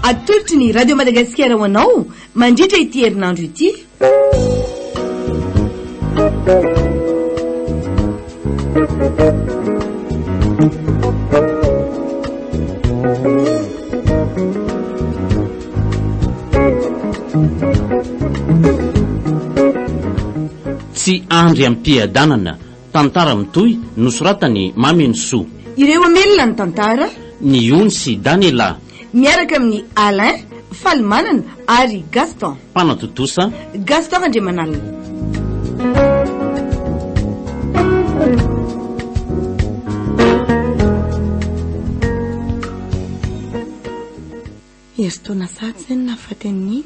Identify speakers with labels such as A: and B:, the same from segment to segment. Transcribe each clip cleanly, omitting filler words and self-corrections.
A: atolotry ny radio Madagasikara ho anao mandritra ity herinandro ity.
B: Tsy andry ampiadanana tantara mitoy nosoratany Mamy Soa.
A: Ireo amelona ny tantara
B: Ny Ony sy Daniela
A: miaraka amin'ny Alain Falmanana ary Gaston.
B: Mpanatotosa
A: Gaston Andriamanalina. Eritona sady zay nahafaty an'iny.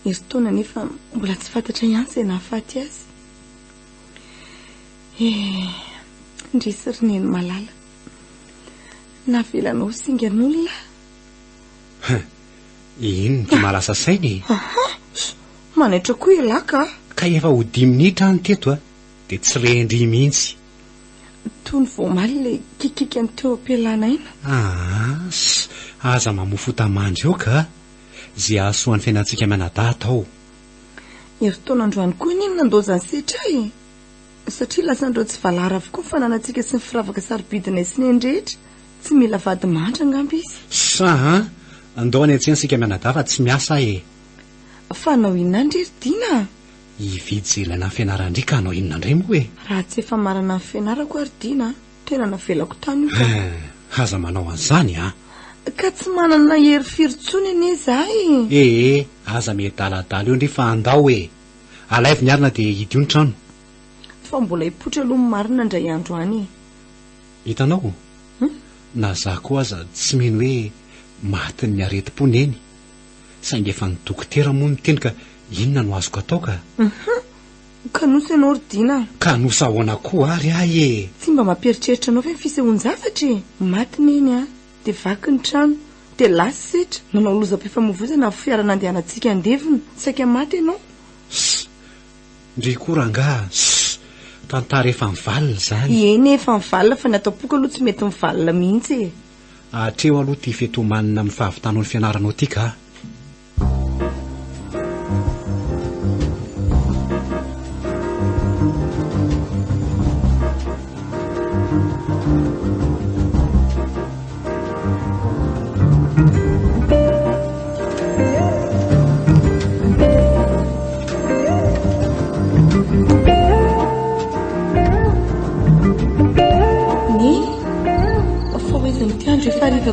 A: Eritona nefa mbola tsy fantatra ihany izay nahafaty azy. Ndrisy roneny malala navelanao singan'olona.
C: Ino ty malasa sainy?
A: Manaitra koa elaka.
C: Ka efa ho 10 minitra any teto dia tsy rendry mihitsy.
A: Tony voamaly le kikika ny teo am-pialana ina.
C: Aza mamofota mandry eo ka zay ahasoan'ny fiainantsika manadata ao.
A: Eritona androany koa nino nandozany setra satria lasandreo tsy valara avokoa fananantsika sy ny firavaka sarobidina sy ny endrehetra. Tsy mila vady mandra angamba izy.
C: Andao any an-tsena manadafa tsy miasa
A: Fanao inona ndry Ridina?
C: Ividy zay ilana ny fianarandrika anao inona indray moa
A: Raha tsy efa marana ny fianarako Ridina, tena navelako tany io.
C: Aza manao an'izany
A: Ka tsy manana hery firotsony anie zahay.
C: Aza mety aladala eo ndry fa andao alaivo niarina dia hidi ny trano.
A: Fa mbola hipotra aloha marina indray andro any.
C: Hitanao na za koa aza tsy mino hoe maty ny areti-po neny. Saingy efa ny dokotera moa niteny ka inona no azoko atao ka?
A: Ka nosy ianao Ridina?
C: Ka nosy ahoana koa ary
A: Tsy mba mampieritreritra anao ve fisehoan-javatra maty neny dia vaky ny trano dia lasa setra nanao lozam-pifamoivoizana amin'ny fiara nandehanantsika andevina saika maty ianao.
C: Ndry koranga tantara efa mivalina zany.
A: Eny efa mivalina fa ny atao-poka aloha tsy mety mivalina mihitsy.
C: Atreo aloha ty fetomanina amin'ny fahavitanao ny fianaranao ty ka.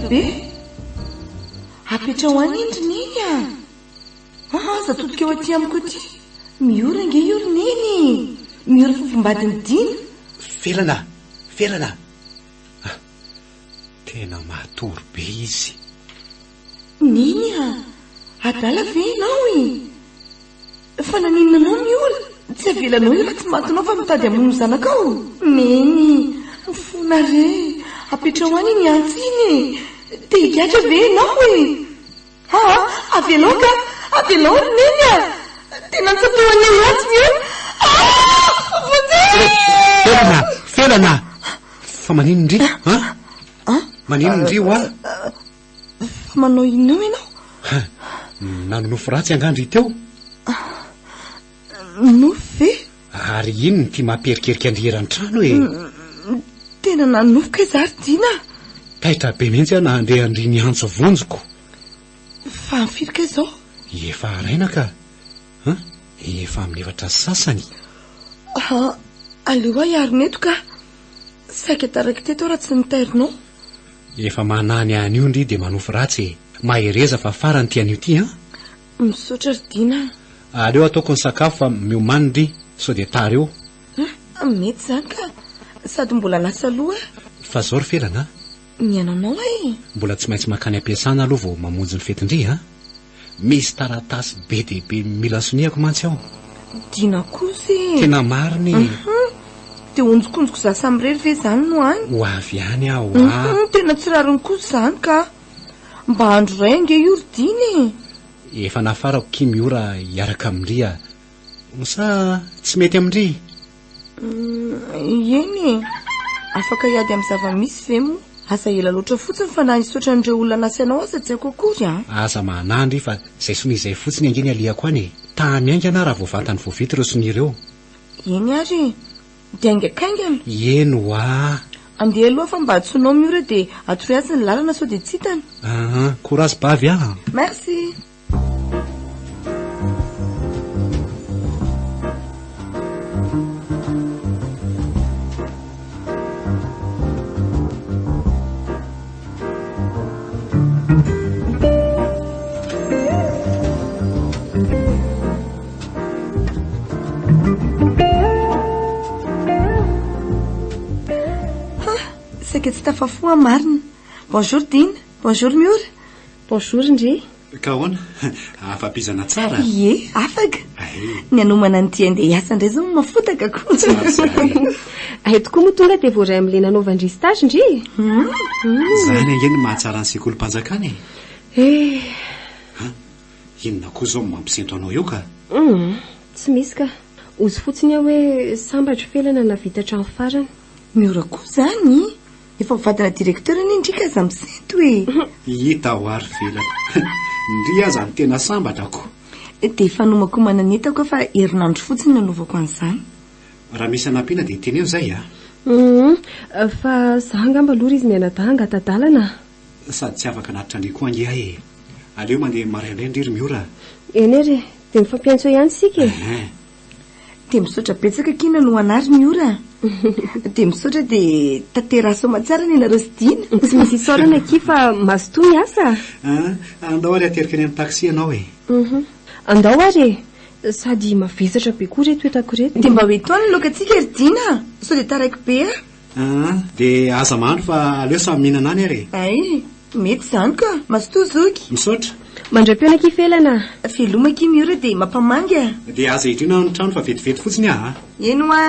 A: Be apetra ho any indry neny aza totokeo aty amiko aty miora nge io neny miora fofombadiny Dina.
C: Felana tena matory be izy
A: neny adala ve ianao fa naninona anao miora tsy avelanao io raha tsy matinao fa mitady amono zanakao neny mifona re apetra ho any iny antsiny te higatra ve ianao avelao ka avelao neny tena ntsatohany atsy
C: Felana fa manino ndry manino ndry
A: manao inao ianao
C: nanonofo ratsy angandry teo
A: nofo ve
C: ary ino ny ty mamperikerika andrierany trano
A: tena nanofoka iza Ridina
C: taitra be mihitsy na andeha andry ny antso vonjoko
A: fa mifirika izao
C: efa araina ka efa amin'ny efatra sasany
A: aleo iaroneto ka saika taraka teto raha tsy nitairinao
C: efa manany an'io ndry dia manofo ratsy mahereza fa farany ty an'io ty
A: misaotra Ridina
C: aleo ataoko ny sakafo fa miomany ndry sao dia tara eo
A: mety zany ka sady mbola lasa loha
C: fa zao ry Felana
A: miananao
C: mbola tsy maintsy makany ampiasana aloha vao mamonjy ny fetindry misy taratasy be dehibe mila sonihako mantsy aho
A: Dina kozy
C: tena mariny
A: dia onjokonjoko za samirery ve zany no any
C: ho avy any aho
A: tena tsy rariny kozy zany ka mba andro ray ange io Ridina
C: efa nafarako ki miora hiaraka amindry sa tsy mety amindry
A: eny afaka hiady amin'ny zava-misy ve moa asa ela loatra fotsiny fa na isotra n'ireo olona nasianao aza tsy haiko akory a
C: aza manandry fa izay sonizay fotsiny angeny aliako any tany aingana raha voavatany voavity ireo sonireo
A: eny ary dia aingakaingana
C: eno a
A: andeha aloha fa mba atsonao miora dia atoroy ny lalana sao dia tsy hitany
C: courage bavy a
A: merci saika tsy tafafoa marina bonjour Dina bonjour Miora
D: bonjour ndre
C: ka hoana afapizana tsara
A: ye afaka ny anomana ny tia andeha hiasa indray zao mafotaka ko
D: ay tokoa moa tonga dia voaray amin'ilay nanaovandry stage ndre
C: zany angeny mahatsara ny sekolim-panjakany inona koa zao mampisento anao eo ka
D: tsy misy ka ozy fotsiny aho hoe sambatra felana navita trano farany
A: Miora koa zany efa vadana directeur ny indrika aza misento hoe
C: hita ho ary velana ndry aza ny tena sambatrako
A: dia efa nomako mananetako fa herinandro fotsiny nanaovako an'izany
C: raha misy anampiana dia teny eo zay
D: fa za ngamba lory izy mianadanga tadalana
C: sady tsy afaka anatitra ndry koa angeha aleo mandeha maraindray Miora
D: eny ary dia mifampiantso ihany sika
A: dia misaotra betsaka kina no anary Miora dia misaotra dia tateraso matsara ny anareo sy Dina
D: tsy misy isaorana ki fa mazotoa miasa
C: andao ary aterika any amin'ny taxi ianao
D: andao ary sady mavesatra be koa reto etako reto
A: dia mba hoe toana lokatsika ry Dina sao dia taraiky be
C: dia aza mandro fa aleo samy mihinana any ary
A: ay mety zany ka mazotoa zoky
C: misaotra
D: mandram-piona ki felana
A: filoma ki Miora dia mampamanga
C: dia aza hidrina ny trano fa vetivety fotsiny
A: eno a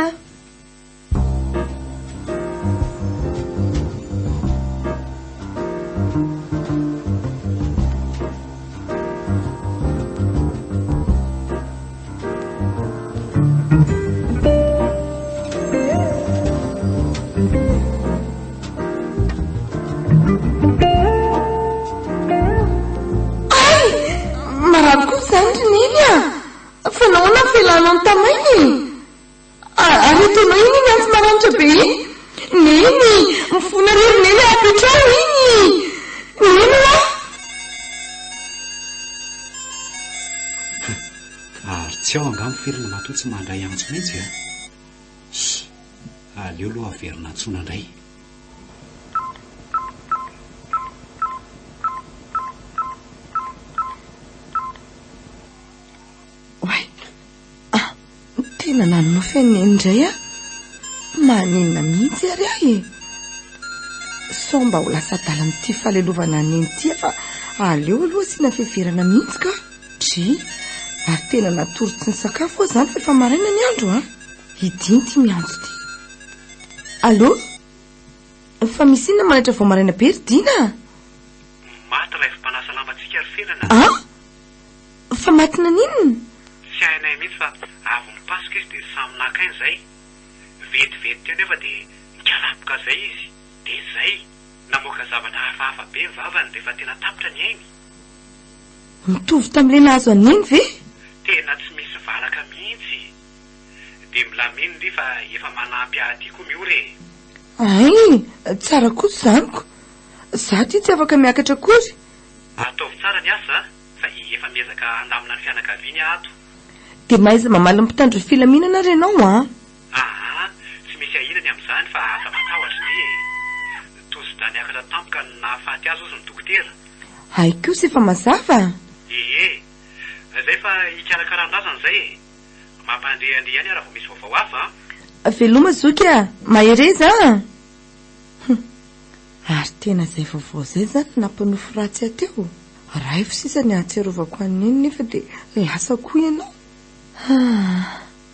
A: fa naona felana ny tamainy aretonao iny miantsy maranitra be neny mifona rerineny apetrao iny neny
C: ary tsy ao angamy felana matoa tsy mandray antso mihitsy aleo aloha averina antsona indray
A: tena nanonao fiaineny indray maninona mihitsy ary ahy sao mba ho lasa adala amin'ity falelovana neny ity fa aleo aloha sina fiheverana mihitsy ka dry ary tena natorotsy ny sakafo zany fa efa maraina ny andro idiny ty miantso ty allo fa misy inona manaitra vao maraina be ry Dina
C: maty raha efa mpanasa lambatsika ry felana
A: fa matina ninona
C: tsy hainay mihitsy fa avy mipasika izy dia samy nakainy zay vetivety teo nefa dia mikalapoka zay izy dia zay namoaka zavatra hafahafa be vavany dia efa tena tapitra ny ainy
A: mitovy tamin'ilay nahazo aniny ve
C: tena tsy misy valaka mihitsy dia milaminy ry fa efa manampy ahty koa Miora
A: ay tsara kosa zaniko za ty tsy afaka miakatra kory
C: ataovy tsara ny asa fa efa miezaka andamina ny fianakaviany ato
A: dia maiza mamaly mpitandro filaminana ry ianao
C: tsy misy ahinany amin'izany fa afa matahotra ny tozy-da niakatra tampoka nahafaty azy ozy ny dokotera
A: ay kosa efa mazava
C: zay fa hikarakarandrazany zay mampandehandeha ihany raha vao misy vaovao hafa
A: veloma zoky mahereza ary tena zay vaovao zay zany nampanofo ratsy ateo raha efa sisa ny ahatsiarovako aniny nefa dia lasa koa ianao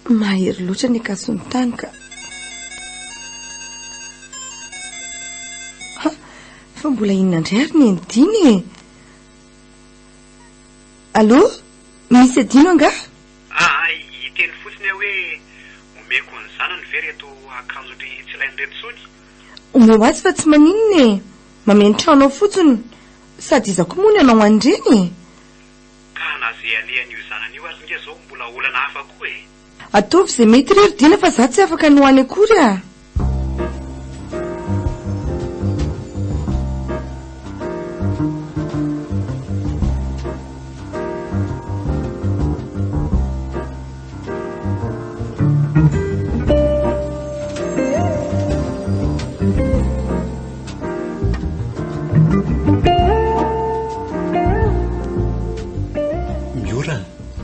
A: mahery loatra ny akasony tany ka fa mbola inona indray ary ny andiny allo misy adino anga
C: hiteny fotsiny hoe omeko ny zanany ve reto akanjotry tsy ilainy reto sony
A: omeo azy fa tsy maninona Mamentrano fotsiny sady izako moa ny anao andreny.
C: Ka na zay alehan'io zanany io ary nge zao mbola olana hafa koa e.
A: Ataovy izay mety rery-dina fa za tsy afaka ny hoany akory a.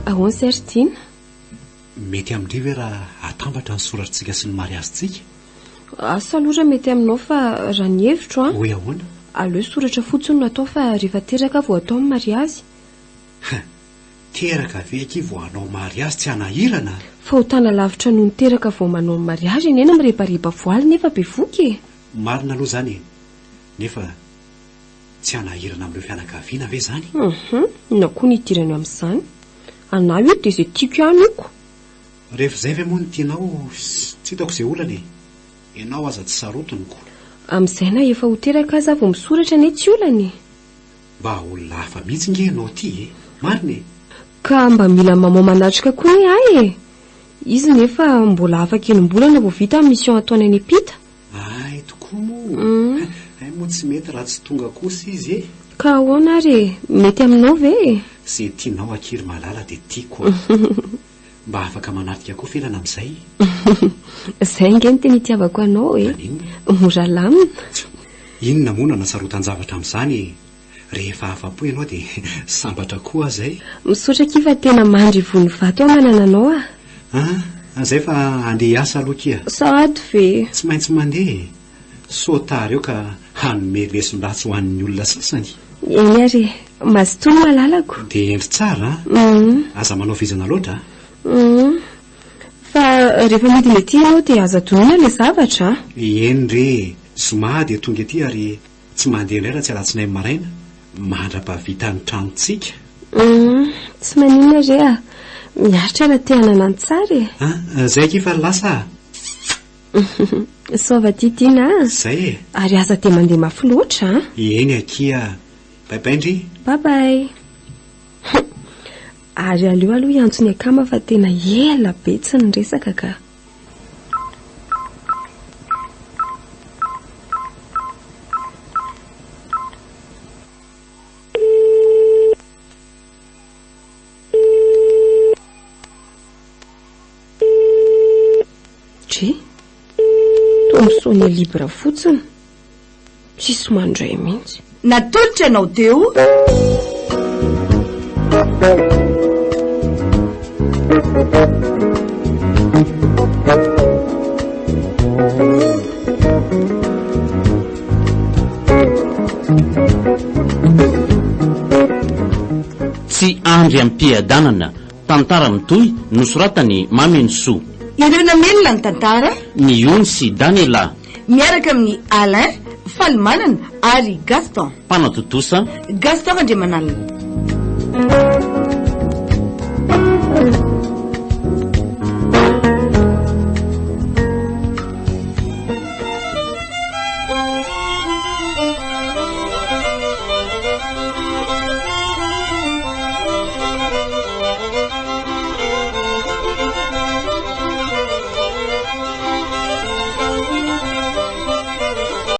D: Ahoana Sertina?
E: Mety amin'ireo hoe raha atambatra ny soratsika sy ny mariazitsika?
D: Asa loatra mety aminao fa raha ny hevitro
E: Hoe ahoana?
D: Aleo soratra fotsiny no atao fa rehefa teraka vao atao ny mariazy.
E: Teraka ve aky vao hanao mariazy tsy hanahirana?
D: Fa ho tana lavitra noho ny teraka vao manao ny mariazy eny ena mirebareba voaly nefa be voky.
E: Marina aloha zany e. Nefa tsy hanahirana amin'ireo fianakaviana ve zany?
D: Na koa ny idirany amin'izany. Anahy io dia izay tiako ihany iko.
E: Rehefa izay ve moa ny tianao tsy hitako izay olana e. Ianao aza tsy sarotoniko.
D: Amin'izay na efa ho teraka aza vao misoratra ane tsy olana e.
E: Mba olona hafa mihitsy nge ianao ty e. Marina e.
D: Ka mba mila mamao manatrika koa ny ahy e. Izy nefa mbola afaka enim-bolana vao vita amin'ny mission ataony any Pita.
E: Ay tokoa moa. Ay moa tsy mety raha tsy tonga kosa izy e.
D: Ka ahoana ary mety aminao ve?
E: Zay tianao akiry malala dia tiako. Mba afaka manatrika koa felana amin'izay.
D: Zay nge ny teny itiavako anao e. Mora lamina.
E: Inona moa nasarotan-javatra amin'izany rehefa afa-po ianao dia sambatra koa zay.
D: Misaotra kifa tena mandry vony vato amanana anao a.
E: Zay fa andeha hiasa aloha kia.
D: Sady ve?
E: Tsy maintsy mandeha. Sotary eo ka hanome leson-dratsy ho an'ny olona sasany.
D: Eny ary mazotoa malalako.
E: Dia endry tsara. Aza manao vizana loatra.
D: Fa rehefa midina ety ianao dia aza tonina ilay zavatra.
E: Eny re, zoma dia tonga ety ary tsy mandeha indray raha tsy alatsinay maraina. Mandra-pavita ny tranontsika.
D: Tsy maninona re a. Miaritra raha te hanana ny tsara e.
E: Zay kifa lasa.
D: Sova titina.
E: Zay e.
D: Ary aza te mandeha mafy loatra.
E: Eny akia. Bye-bye ndry.
D: Bye-bye. Ary aleo aloha iantsony akama fa tena ela be tsy ny resaka ka. Tri? Toa libra fotsiny. Tsisy mandray mihitsy.
A: Natolotra ianao teo.
B: Tsy andry am-piadanana tantara mitohy nosoratany Mamy Soa.
A: Ireo namelona ny tantara.
B: Ny Ony sy Daniela.
A: Miaraka amin'ny Alain Falimanana ary Gaston.
B: Mpanatotosa
A: Gaston Andriamanalina.